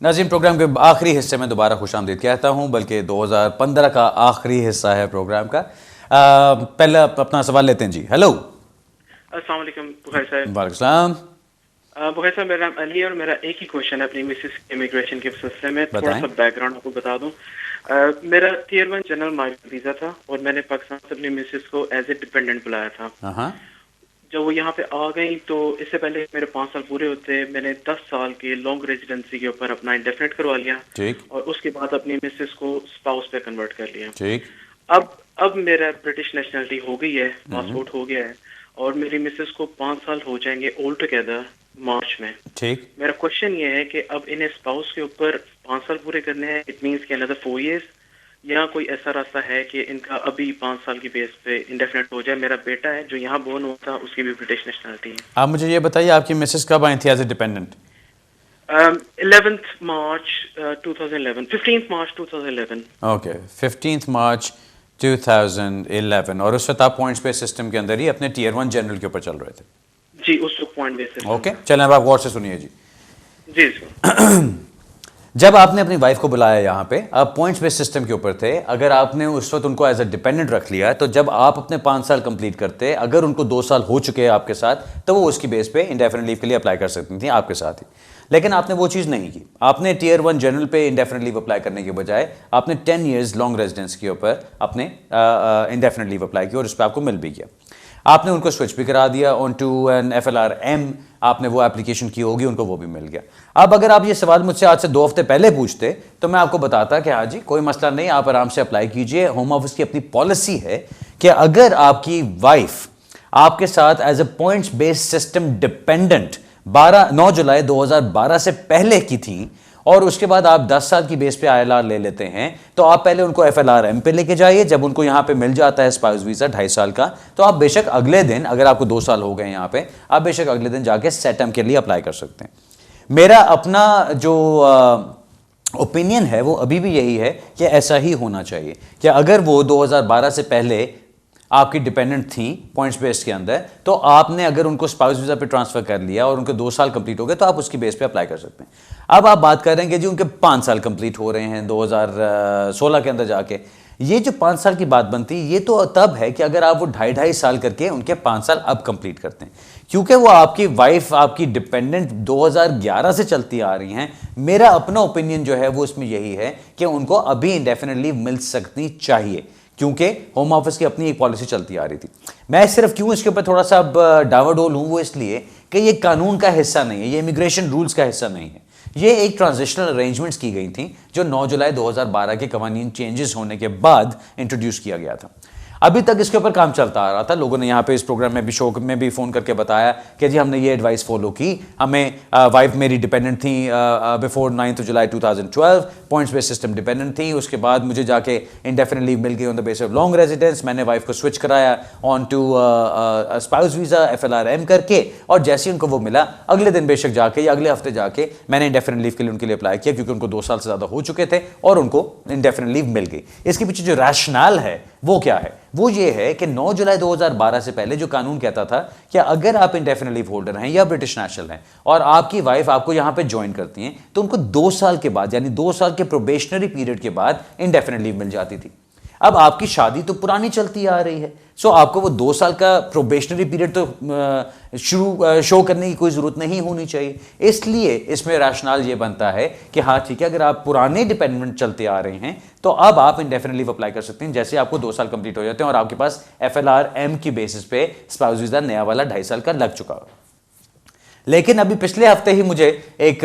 नाज़रीन, प्रोग्राम के आखिरी हिस्से में दोबारा खुशामदीद कहता हूँ, बल्कि 2015 का आखिरी हिस्सा है प्रोग्राम का। पहले अपना सवाल लेते हैं जी। हेलो, अस्सलाम वालेकुम बुखैर साहब। वालेकुम सलाम। बुखैर साहब, मेरा नाम अली है और मेरा एक ही क्वेश्चन है अपनी मिसेस इमिग्रेशन के सिलसिले में। थोड़ा बताएं। सा बैकग्राउंड आपको बता दूं। मेरा टियर 1 जनरल माइग्रेंट वीज़ा था और मैंने पाकिस्तान से अपनी मिसेस को एज ए डिपेंडेंट बुलाया था। हाँ, जब वो यहाँ पे आ गई तो इससे पहले मेरे 5 साल पूरे होते मैंने 10 साल के लॉन्ग रेजिडेंसी के ऊपर अपना इंडेफिनेट करवा लिया ठीक और उसके बाद अपनी मिसेस को स्पाउस पे कन्वर्ट कर लिया। ठीक। अब मेरा ब्रिटिश नेशनलिटी हो गई है, पासपोर्ट हो गया है और मेरी मिसेस को 5 साल हो जाएंगे ऑल टुगेदर मार्च में। ठीक। मेरा क्वेश्चन ये है कि अब इन्हें स्पाउस के ऊपर 5 साल पूरे करने हैं, इट मींस कि अनदर 4 इयर्स, या कोई ऐसा रास्ता है कि इनका अभी 5 साल की बेस पे इंडेफिनेट हो जाए। मेरा बेटा है जो यहाँ बोर्न हुआ था, उसकी भी ब्रिटिश नेशनलिटी है। आप मुझे ये बताइए, आपकी मिसेस कब आई थी as a dependent? 11th March 2011, 15th March 2011। Okay, 15 March 2011। और उस वक्त आप पॉइंट्स पे सिस्टम के अंदर ही अपने टियर 1 जनरल के ऊपर चल रहे थे? जी, उस पॉइंट बेसिस। ओके, चलें अब आप गौर से सुनिए जी। जी। जब आपने अपनी वाइफ को बुलाया यहाँ पे, आप पॉइंट्स बेस्ड सिस्टम के ऊपर थे। अगर आपने उस वक्त उनको एज अ डिपेंडेंट रख लिया, तो जब आप अपने 5 साल कंप्लीट करते, अगर उनको 2 साल हो चुके हैं आपके साथ, तो वो उसकी बेस पे इंडेफिनिट लीव के लिए अप्लाई कर सकती थी आपके साथ ही। लेकिन आपने वो चीज़ नहीं की। आपने टियर 1 जनरल पे इंडेफिनिट लीव अप्लाई करने के बजाय आपने 10 ईयर्स लॉन्ग रेजिडेंस के ऊपर अपने इंडेफिनिट लीव अप्लाई किया और उस पर आपको मिल भी गया। आपने उनको स्विच भी करा दिया ऑन टू एन FLRM। आपने वो एप्लीकेशन की होगी, उनको वो भी मिल गया। अब अगर आप ये सवाल मुझसे आज से 2 हफ्ते पहले पूछते तो मैं आपको बताता कि हाँ जी, कोई मसला नहीं, आप आराम से अप्लाई कीजिए। होम ऑफिस की अपनी पॉलिसी है कि अगर आपकी वाइफ आपके साथ as a points based system dependent 9 जुलाई 2012 से पहले की थी और उसके बाद आप 10 साल की बेस पे ILR ले लेते हैं, तो आप पहले उनको FLRM पे लेके जाइए। जब उनको यहाँ पे मिल जाता है स्पाउस वीज़ा 2.5 साल का, तो आप बेशक अगले दिन, अगर आपको 2 साल हो गए यहाँ पे, आप बेशक अगले दिन जाके सेटम के लिए अप्लाई कर सकते हैं। मेरा अपना जो ओपिनियन है वो अभी भी यही है कि ऐसा ही होना चाहिए कि अगर वो 2012 से पहले आपकी डिपेंडेंट थी पॉइंट्स बेस्ड के अंदर, तो आपने अगर उनको स्पाउस वीज़ा पे ट्रांसफ़र कर लिया और उनके 2 साल कंप्लीट हो गए, तो आप उसकी बेस पे अप्लाई कर सकते हैं। अब आप बात कर रहे हैं कि जी उनके 5 साल कंप्लीट हो रहे हैं 2016 के अंदर जाके। ये जो 5 साल की बात बनती है, ये तो तब है कि अगर आप वो 2.5 साल करके उनके 5 साल अब कंप्लीट करते हैं, क्योंकि वो आपकी वाइफ आपकी डिपेंडेंट 2011 से चलती आ रही हैं। मेरा अपना ओपिनियन जो है वो इसमें यही है कि उनको अभी इंडेफिनिटली मिल सकनी चाहिए, क्योंकि होम ऑफिस की अपनी एक पॉलिसी चलती आ रही थी। मैं सिर्फ क्यों इसके ऊपर थोड़ा सा अब डावाडोल हूं, वो इसलिए कि ये कानून का हिस्सा नहीं है, ये इमिग्रेशन रूल्स का हिस्सा नहीं है। ये एक ट्रांजिशनल अरेंजमेंट्स की गई थी जो 9 जुलाई 2012 के कवानीन चेंजेस होने के बाद इंट्रोड्यूस किया गया था। अभी तक इसके ऊपर काम चलता आ रहा था। लोगों ने यहाँ पे इस प्रोग्राम में भी, शो में भी फ़ोन करके बताया कि जी हमने ये एडवाइस फॉलो की, हमें वाइफ मेरी डिपेंडेंट थी बिफोर 9 जुलाई 2012, पॉइंट्स बेस्ड सिस्टम डिपेंडेंट थी। उसके बाद मुझे जाके इंडेफिनिट लीव मिल गई on the base of long residence. मैंने वाइफ को स्विच कराया on to spouse visa FLRM करके, और जैसे ही उनको वो मिला, अगले दिन बेशक जाके या अगले हफ्ते जाके मैंने इंडेफिनिट लीव के लिए उनके लिए अप्लाई किया, क्योंकि उनको 2 साल से ज़्यादा हो चुके थे और उनको इंडेफिनिट लीव मिल गई। इसके पीछे जो रैशनल है वो क्या है? वो ये है कि 9 जुलाई 2012 से पहले जो कानून कहता था कि अगर आप इंडेफिनिट लीव होल्डर हैं या ब्रिटिश नेशनल हैं और आपकी वाइफ आपको यहां पे ज्वाइन करती हैं, तो उनको 2 साल के बाद, यानी 2 साल के प्रोबेशनरी पीरियड के बाद इंडेफिनिट लीव मिल जाती थी। अब आपकी शादी तो पुरानी चलती आ रही है, सो आपको वो 2 साल का प्रोबेशनरी पीरियड तो शो करने की कोई ज़रूरत नहीं होनी चाहिए। इसलिए इसमें रैशनल ये बनता है कि हाँ ठीक है, अगर आप पुराने डिपेंडेंट चलते आ रहे हैं तो अब आप इंडेफिनिट लीव अप्लाई कर सकते हैं, जैसे आपको 2 साल कंप्लीट हो जाते हैं और आपके पास FLRM की बेसिस पे स्पाउस वीज़ा नया वाला 2.5 साल का लग चुका हो। लेकिन अभी पिछले हफ्ते ही मुझे एक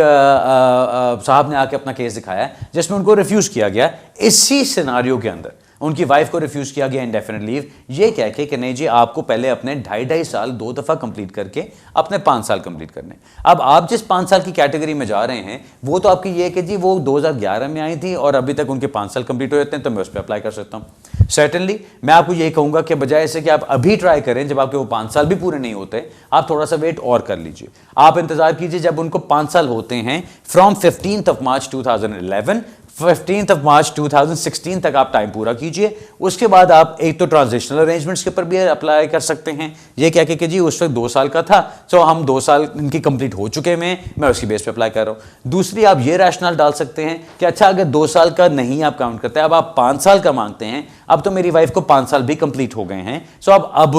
साहब ने आके अपना केस दिखाया जिसमें उनको रिफ्यूज़ किया गया, इसी सिनारियो के अंदर उनकी वाइफ को रिफ्यूज़ किया गया इंडेफिनिट लीव, ये कह के कि नहीं जी आपको पहले अपने 2.5 साल 2 दफ़ा कंप्लीट करके अपने 5 साल कंप्लीट करने। अब आप जिस 5 साल की कैटेगरी में जा रहे हैं वो तो आपकी ये कि जी वो 2011 में आई थी और अभी तक उनके 5 साल कंप्लीट हो जाते हैं, तो मैं उस पर अप्लाई कर सकता हूँ। सर्टेनली मैं आपको ये कहूँगा कि बजाय ऐसे कि आप अभी ट्राई करें, जब आपके वो 5 साल भी पूरे नहीं होते, आप थोड़ा सा वेट और कर लीजिए। आप इंतज़ार कीजिए जब उनको 5 साल होते हैं फ्रॉम 15 मार्च 2011 15 मार्च 2016 तक आप टाइम पूरा कीजिए। उसके बाद आप एक तो ट्रांजिशनल अरेंजमेंट्स के ऊपर भी अप्लाई कर सकते हैं, ये क्या कि जी उस वक्त 2 साल का था, सो हम 2 साल इनकी कंप्लीट हो चुके हैं, मैं उसकी बेस पे अप्लाई कर रहा हूं। दूसरी आप ये रैशनल डाल सकते हैं कि अच्छा अगर 2 साल का नहीं आप काउंट करते, अब आप 5 साल का मांगते हैं, अब तो मेरी वाइफ को 5 साल भी कंप्लीट हो गए हैं, सो अब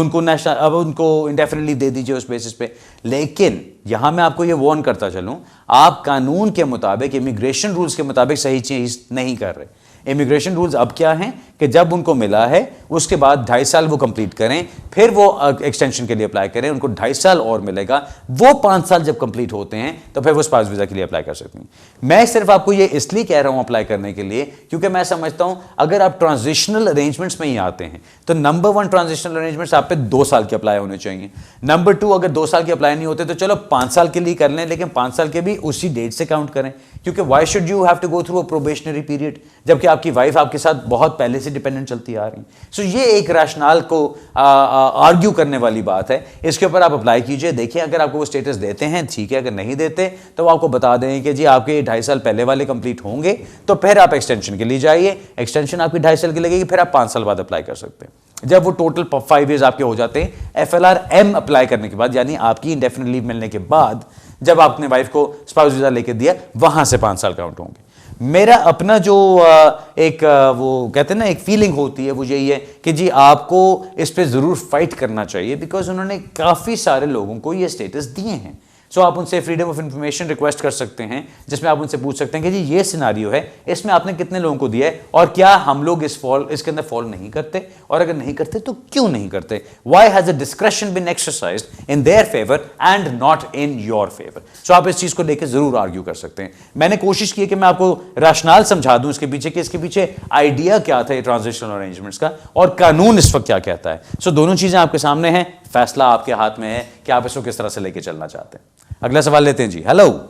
उनको इंडेफिनिटली दे दीजिए उस बेसिस पे। लेकिन यहां मैं आपको ये वार्न करता चलूं, आप कानून के मुताबिक, इमिग्रेशन रूल्स के मुताबिक सही चीज नहीं कर रहे। इमिग्रेशन रूल्स अब क्या हैं कि जब उनको मिला है उसके बाद 2.5 साल वो कंप्लीट करें, फिर वो एक्सटेंशन के लिए अप्लाई करें, उनको 2.5 साल और मिलेगा, वो 5 साल जब कंप्लीट होते हैं तो फिर वो स्पाउस वीजा के लिए अप्लाई कर सकते हैं। मैं सिर्फ आपको ये इसलिए कह रहा हूं अप्लाई करने के लिए क्योंकि मैं समझता हूं अगर आप ट्रांजिशनल अरेंजमेंट्स में ही आते हैं तो नंबर 1 ट्रांजिशनल अरेंजमेंट्स आप पे 2 साल के अप्लाई होने चाहिए। नंबर 2 अगर 2 साल के अप्लाई नहीं होते तो चलो 5 साल के लिए कर लें, लेकिन 5 साल के भी उसी डेट से काउंट करें, क्योंकि why should you have to go through a probationary period जबकि आपकी वाइफ आपके साथ बहुत पहले से डिपेंडेंट चलती आ रही। सो ये एक रैशनल को आर्ग्यू करने वाली बात है, इसके ऊपर आप अप्लाई कीजिए, देखिए अगर आपको वो स्टेटस देते हैं ठीक है, अगर नहीं देते तो वो आपको बता दें कि जी आपके 2.5 साल पहले वाले कंप्लीट होंगे तो फिर आप एक्सटेंशन के लिए जाइए, एक्सटेंशन आपकी 2.5 साल की लगेगी, फिर आप 5 साल बाद अप्लाई कर सकते हैं। जब वो टोटल 5 ईयर्स आपके हो जाते हैं, FLRM अप्लाई करने के बाद, यानी आपकी इंडेफिनिट लीव मिलने के बाद, जब आपने वाइफ को स्पाउस वीजा लेके दिया, वहां से 5 साल काउंट होंगे। मेरा अपना जो वो कहते हैं ना एक फीलिंग होती है वो यही है कि जी आपको इस पे जरूर फाइट करना चाहिए, बिकॉज उन्होंने काफी सारे लोगों को ये स्टेटस दिए हैं। सो आप उनसे फ्रीडम ऑफ इंफॉर्मेशन रिक्वेस्ट कर सकते हैं, जिसमें आप उनसे पूछ सकते हैं कि जी ये सिनारियो है, इसमें आपने कितने लोगों को दिया है और क्या हम लोग इसके अंदर फॉल नहीं करते, और अगर नहीं करते तो क्यों नहीं करते। Why has a discretion been exercised in their favour and not in your favour. So आप इस चीज को लेकर जरूर आर्ग्यू कर सकते हैं। मैंने कोशिश की है कि मैं आपको रैशनल समझा दूं इसके पीछे कि इसके पीछे आइडिया क्या था ट्रांजिशनल अरेंजमेंट्स का और कानून इस वक्त क्या कहता है। सो दोनों चीजें आपके सामने हैं, फैसला आपके हाथ में है कि आप इसको किस तरह से लेके चलना चाहते हैं। अगला सवाल लेते हैं जी। हेलो अस्सलाम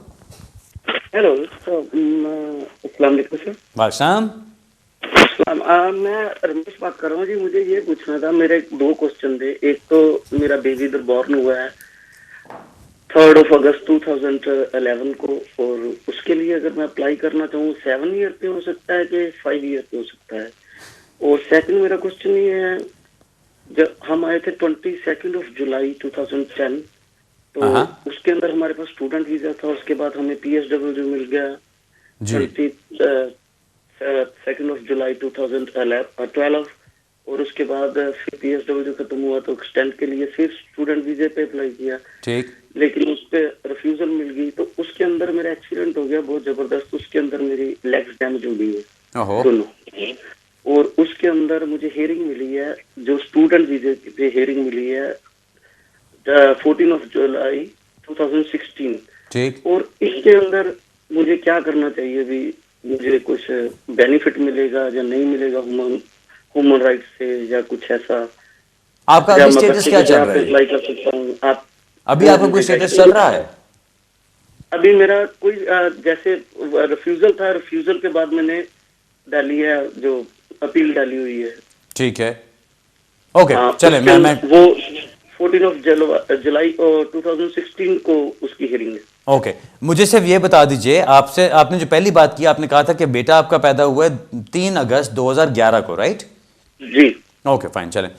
वालेकुम सर। वालेकुम। मैं रमेश बात कर रहा हूँ जी। मुझे ये पूछना था, मेरे 2 क्वेश्चन थे। एक तो मेरा बेबी इधर बॉर्न हुआ है 3 अगस्त 2011 को, और उसके लिए अगर मैं अप्लाई करना चाहूँ 7 ईयर पे हो सकता है कि 5 ईयर पे हो सकता है। और सेकंड मेरा क्वेश्चन ये है, जब हम आए थे 22 जुलाई 2010, तो उसके अंदर हमारे पास स्टूडेंट वीजा था, उसके बाद हमें PSW मिल गया 22 जुलाई 2012, और उसके बाद फिर PSW खत्म हुआ तो एक्सटेंड के लिए फिर स्टूडेंट वीजे पे अप्लाई किया, ठीक, लेकिन उस पे रिफ्यूजल मिल गई। तो उसके अंदर मेरा एक्सीडेंट हो गया बहुत जबरदस्त, उसके अंदर मेरी लेग्स डैमेज हो गई है दोनों, और उसके अंदर मुझे हेयरिंग मिली है, जो स्टूडेंट वीजे पे हेयरिंग मिली है 14 जुलाई 2016, ठीक। और इसके अंदर मुझे क्या करना चाहिए, भी मुझे कुछ बेनिफिट मिलेगा या नहीं मिलेगा ह्यूमन राइट्स से, या कुछ ऐसा? आपका अभी स्टेटस क्या चल रहा है? अप्लाई कर सकता हूँ आप अभी आपका कोई स्टेटस चल रहा है? अभी मेरा कोई जैसे रिफ्यूजल था, रिफ्यूजल के बाद मैंने डाली है, जो अपील डाली हुई है, ठीक है, ओके। चले मैं वो 14 जुलाई 2016 को उसकी हियरिंग है। ओके, मुझे सिर्फ ये बता दीजिए, आपने जो पहली बात की, आपने कहा था कि बेटा आपका पैदा हुआ है 3 अगस्त 2011 को, राइट? जी। ओके फाइन, चलें।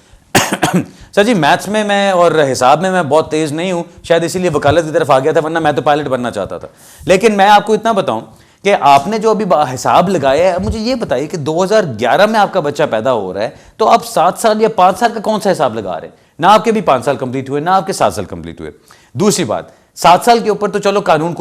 सर जी, मैथ्स में मैं और हिसाब में मैं बहुत तेज नहीं हूं, शायद इसीलिए वकालत की तरफ आ गया था, वरना मैं तो पायलट बनना चाहता था। लेकिन मैं आपको इतना बताऊं कि आपने जो अभी हिसाब लगाया है, मुझे ये बताइए कि 2011 में आपका बच्चा पैदा हो रहा है, तो आप 7 साल या 5 साल का कौन सा हिसाब लगा रहे हैं? ना आपके भी 5 साल कंप्लीट हुए, ना आपके 7 साल कंप्लीट हुए। दूसरी बात, 7 साल के ऊपर तो चलो कानून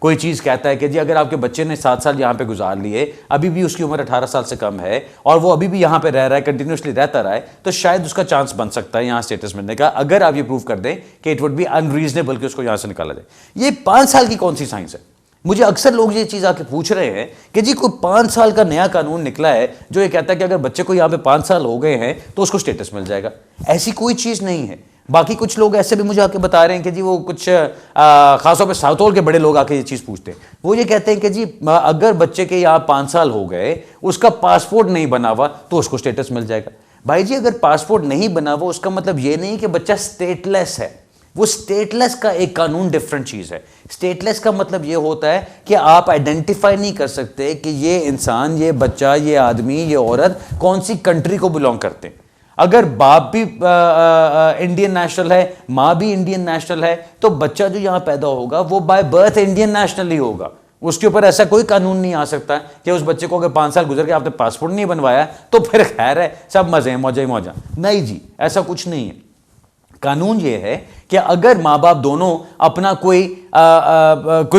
कोई चीज कहता है कि जी अगर आपके बच्चे ने 7 साल यहां पे गुजार लिए, अभी भी उसकी उम्र 18 साल से कम है और वो अभी भी यहां पे रह रहा है, कंटिन्यूसली रहता रहा है, तो शायद उसका चांस बन सकता है यहां स्टेटस मिलने का, अगर आप ये प्रूव कर दें कि इट वुड बी अनरीजनेबल कि उसको यहां से निकाला जाए। ये 5 साल की कौन सी साइंस है? मुझे अक्सर लोग ये चीज आके पूछ रहे हैं कि जी कोई 5 साल का नया कानून निकला है जो ये कहता है कि अगर बच्चे को यहां पे 5 साल हो गए हैं तो उसको स्टेटस मिल जाएगा। ऐसी कोई चीज नहीं है। बाकी कुछ लोग ऐसे भी मुझे आके बता रहे हैं कि जी वो कुछ खासतौर पे साउथोल के बड़े लोग आके ये चीज पूछते हैं, वो ये कहते हैं कि जी अगर बच्चे के यहाँ 5 साल हो गए, उसका पासपोर्ट नहीं बना हुआ, तो उसको स्टेटस मिल जाएगा। भाई जी, अगर पासपोर्ट नहीं बना हुआ उसका मतलब ये नहीं कि बच्चा स्टेटलेस है। वो स्टेटलेस का एक कानून डिफरेंट चीज है। स्टेटलेस का मतलब ये होता है कि आप आइडेंटिफाई नहीं कर सकते कि ये इंसान, ये बच्चा, ये आदमी, ये औरत कौन सी कंट्री को बिलोंग करते हैं। अगर बाप भी इंडियन नेशनल है, माँ भी इंडियन नेशनल है, तो बच्चा जो यहां पैदा होगा वो बाय बर्थ इंडियन नेशनल ही होगा। उसके ऊपर ऐसा कोई कानून नहीं आ सकता कि उस बच्चे को अगर 5 साल गुजर के आपने पासपोर्ट नहीं बनवाया तो फिर खैर है, सब मजे हैं, मौजा ही मौजा। नहीं जी, ऐसा कुछ नहीं है। कानून ये है कि अगर माँ बाप दोनों अपना कोई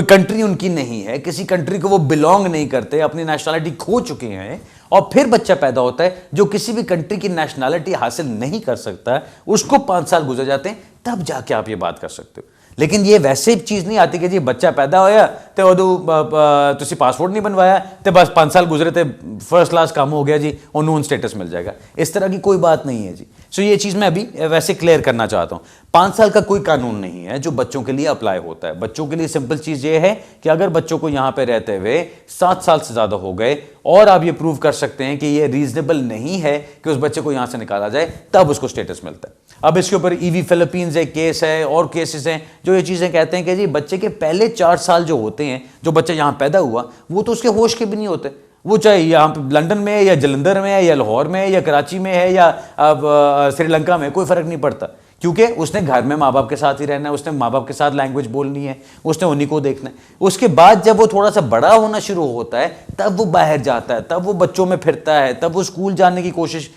कंट्री उनकी नहीं है, किसी कंट्री को वो बिलोंग नहीं करते, अपनी नेशनैलिटी खो चुके हैं, और फिर बच्चा पैदा होता है जो किसी भी कंट्री की नेशनैलिटी हासिल नहीं कर सकता, उसको 5 साल गुजर जाते हैं, तब जाके आप ये बात कर सकते हो। लेकिन ये वैसे चीज़ नहीं आती कि जी बच्चा पैदा होया तो तुसी पासपोर्ट नहीं बनवाया तो बस 5 साल गुजरे थे, फर्स्ट क्लास काम हो गया जी, उन्होंने स्टेटस मिल जाएगा। इस तरह की कोई बात नहीं है जी। सो ये चीज़ मैं अभी वैसे क्लियर करना चाहता हूँ। 5 साल का कोई कानून नहीं है जो बच्चों के लिए अप्लाई होता है। बच्चों के लिए सिंपल चीज़ ये है कि अगर बच्चों को यहाँ पे रहते हुए 7 साल से ज़्यादा हो गए और आप ये प्रूव कर सकते हैं कि ये रीजनेबल नहीं है कि उस बच्चे को यहाँ से निकाला जाए, तब उसको स्टेटस मिलता है। अब इसके ऊपर ईवी फिलीपींस एक केस है और केसेस हैं जो ये चीज़ें कहते हैं कि जी बच्चे के पहले 4 साल जो होते हैं, जो बच्चा यहाँ पैदा हुआ, वो तो उसके होश के भी नहीं होते। वो चाहे यहाँ पे लंदन में है या जलंधर में है या लाहौर में है या कराची में है या श्रीलंका में, कोई फ़र्क नहीं पड़ता, क्योंकि उसने घर में माँ बाप के साथ ही रहना है, उसने माँ बाप के साथ लैंग्वेज बोलनी है, उसने उन्हीं को देखना है। उसके बाद जब वो थोड़ा सा बड़ा होना शुरू होता है, तब वो बाहर जाता है, तब वो बच्चों में फिरता है, तब वो स्कूल जाने की कोशिश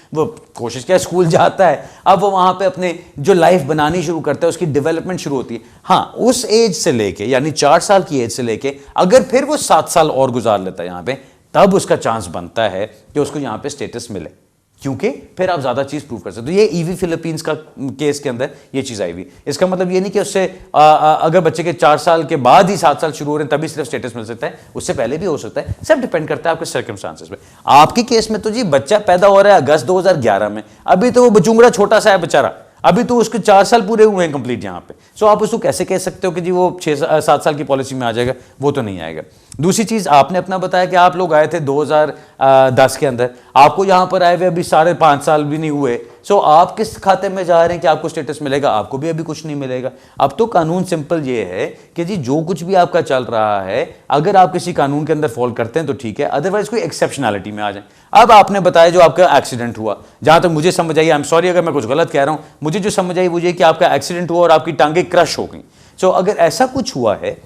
क्या, स्कूल जाता है। अब वो वहाँ पे अपने जो लाइफ बनानी शुरू करता है, उसकी डेवलपमेंट शुरू होती है। हाँ, उस एज से लेके, यानी 4 साल की एज से लेके अगर फिर वो 7 साल और गुजार लेता है यहाँ पे, तब उसका चांस बनता है कि उसको यहाँ पे स्टेटस मिले, क्योंकि फिर आप ज्यादा चीज प्रूव कर सकते हो। ये ईवी फिलीपींस का केस के अंदर ये चीज आई हुई। इसका मतलब ये नहीं कि उससे अगर बच्चे के 4 साल के बाद ही 7 साल शुरू हो रहे हैं तभी सिर्फ स्टेटस मिल सकता है, उससे पहले भी हो सकता है। सब डिपेंड करता है आपके सर्कमस्टांसेस पे। आपके केस में तो जी बच्चा पैदा हो रहा है अगस्त 2011 में, अभी तो वो बचूंगड़ा छोटा सा है बेचारा, अभी तो उसके 4 साल पूरे हुए हैं कंप्लीट यहाँ पे। सो आप उसको कैसे कह सकते हो कि जी वो 6-7 साल की पॉलिसी में आ जाएगा? वो तो नहीं आएगा। दूसरी चीज, आपने अपना बताया कि आप लोग आए थे 2010 के अंदर, आपको यहाँ पर आए हुए अभी 5.5 साल भी नहीं हुए। सो आप किस खाते में जा रहे हैं कि आपको स्टेटस मिलेगा? आपको भी अभी कुछ नहीं मिलेगा। अब तो कानून सिंपल ये है कि जी जो कुछ भी आपका चल रहा है, अगर आप किसी कानून के अंदर फॉल करते हैं तो ठीक है, अदरवाइज कोई एक्सेप्शनैलिटी में आ जाए। अब आपने बताया जो आपका एक्सीडेंट हुआ, जहां तक मुझे समझ आई, आई एम सॉरी अगर मैं कुछ गलत कह रहा हूं, मुझे जो समझ आई वो ये कि आपका एक्सीडेंट हुआ और आपकी टांगें क्रश हो गई। सो अगर ऐसा कुछ हुआ है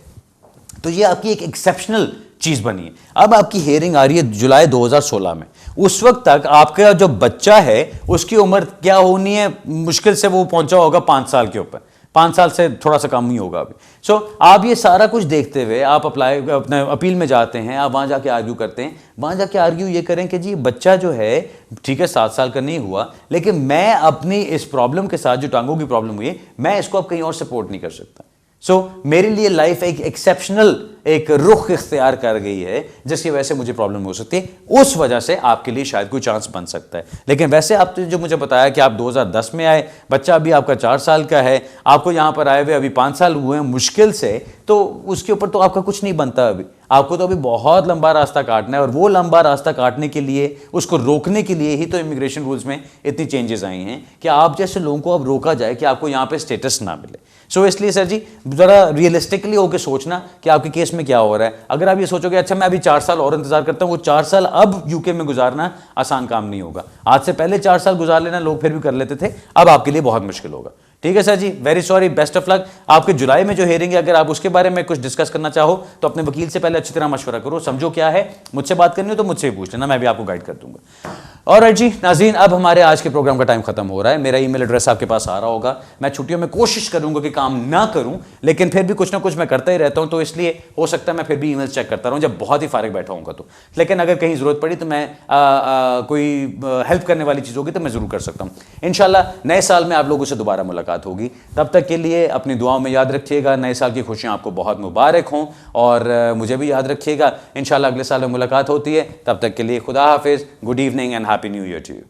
तो ये आपकी एक एक्सेप्शनल चीज बनी है। अब आपकी हियरिंग आ रही है जुलाई 2016 में। उस वक्त तक आपका जो बच्चा है उसकी उम्र क्या होनी है? मुश्किल से वो पहुंचा होगा 5 साल के ऊपर, 5 साल से थोड़ा सा कम ही होगा अभी। सो आप ये सारा कुछ देखते हुए आप अपने अपील में जाते हैं, आप वहां जाके आर्ग्यू करते हैं। वहां जाके आर्ग्यू ये करें कि जी बच्चा जो है ठीक है 7 साल का नहीं हुआ, लेकिन मैं अपनी इस प्रॉब्लम के साथ, जो टांगों की प्रॉब्लम हुई है, मैं इसको अब कहीं और सपोर्ट नहीं कर सकता। सो मेरे लिए लाइफ एक एक्सेप्शनल एक रुख इख्तियार कर गई है जिसकी वजह से मुझे प्रॉब्लम हो सकती है। उस वजह से आपके लिए शायद कोई चांस बन सकता है। लेकिन वैसे आप तो जो मुझे बताया कि आप 2010 में आए, बच्चा अभी आपका 4 साल का है, आपको यहाँ पर आए हुए अभी 5 साल हुए हैं मुश्किल से, तो उसके ऊपर तो आपका कुछ नहीं बनता। अभी आपको तो अभी बहुत लंबा रास्ता काटना है, और वो लंबा रास्ता काटने के लिए, उसको रोकने के लिए ही तो इमिग्रेशन रूल्स में इतनी चेंजेस आई हैं कि आप जैसे लोगों को अब रोका जाए कि आपको यहाँ पे स्टेटस ना मिले। सो इसलिए सर जी ज़रा रियलिस्टिकली होकर सोचना कि आपके केस में क्या हो रहा है। अगर आप ये सोचोगे अच्छा मैं अभी 4 साल और इंतजार करता हूँ, वो 4 साल अब यूके में गुजारना आसान काम नहीं होगा। आज से पहले 4 साल गुजार लेना लोग फिर भी कर लेते थे, अब आपके लिए बहुत मुश्किल होगा। ठीक है sir ji, very sorry, best of luck. आपके जुलाई में जो हियरिंग है, अगर आप उसके बारे में कुछ डिस्कस करना चाहो तो अपने वकील से पहले अच्छी तरह मशवरा करो, समझो क्या है। मुझसे बात करनी हो तो मुझसे ही पूछ लेना, मैं भी आपको गाइड कर दूंगा। ऑलराइट जी नाज़रीन, अब हमारे आज के प्रोग्राम का टाइम खत्म हो रहा है। मेरा ईमेल एड्रेस आपके पास आ रहा होगा। मैं छुट्टियों में कोशिश करूंगा कि काम ना करूं, लेकिन फिर भी कुछ ना कुछ मैं करता ही रहता हूं, तो इसलिए हो सकता है मैं फिर भी ईमेल चेक करता रहूं जब बहुत ही फारिग बैठा होऊंगा तो। लेकिन अगर कहीं जरूरत पड़ी तो मैं कोई हेल्प करने वाली चीज़ होगी तो मैं जरूर कर सकता हूँ। इंशाल्लाह नए साल में आप लोगों से दोबारा मुलाकात होगी। तब तक के लिए अपनी दुआओं में याद रखिएगा। नए साल की खुशियाँ आपको बहुत मुबारक हों, और मुझे भी याद रखिएगा। इंशाल्लाह अगले साल में मुलाकात होती है। तब तक के लिए खुदा हाफिज़, good evening and happy new year to you.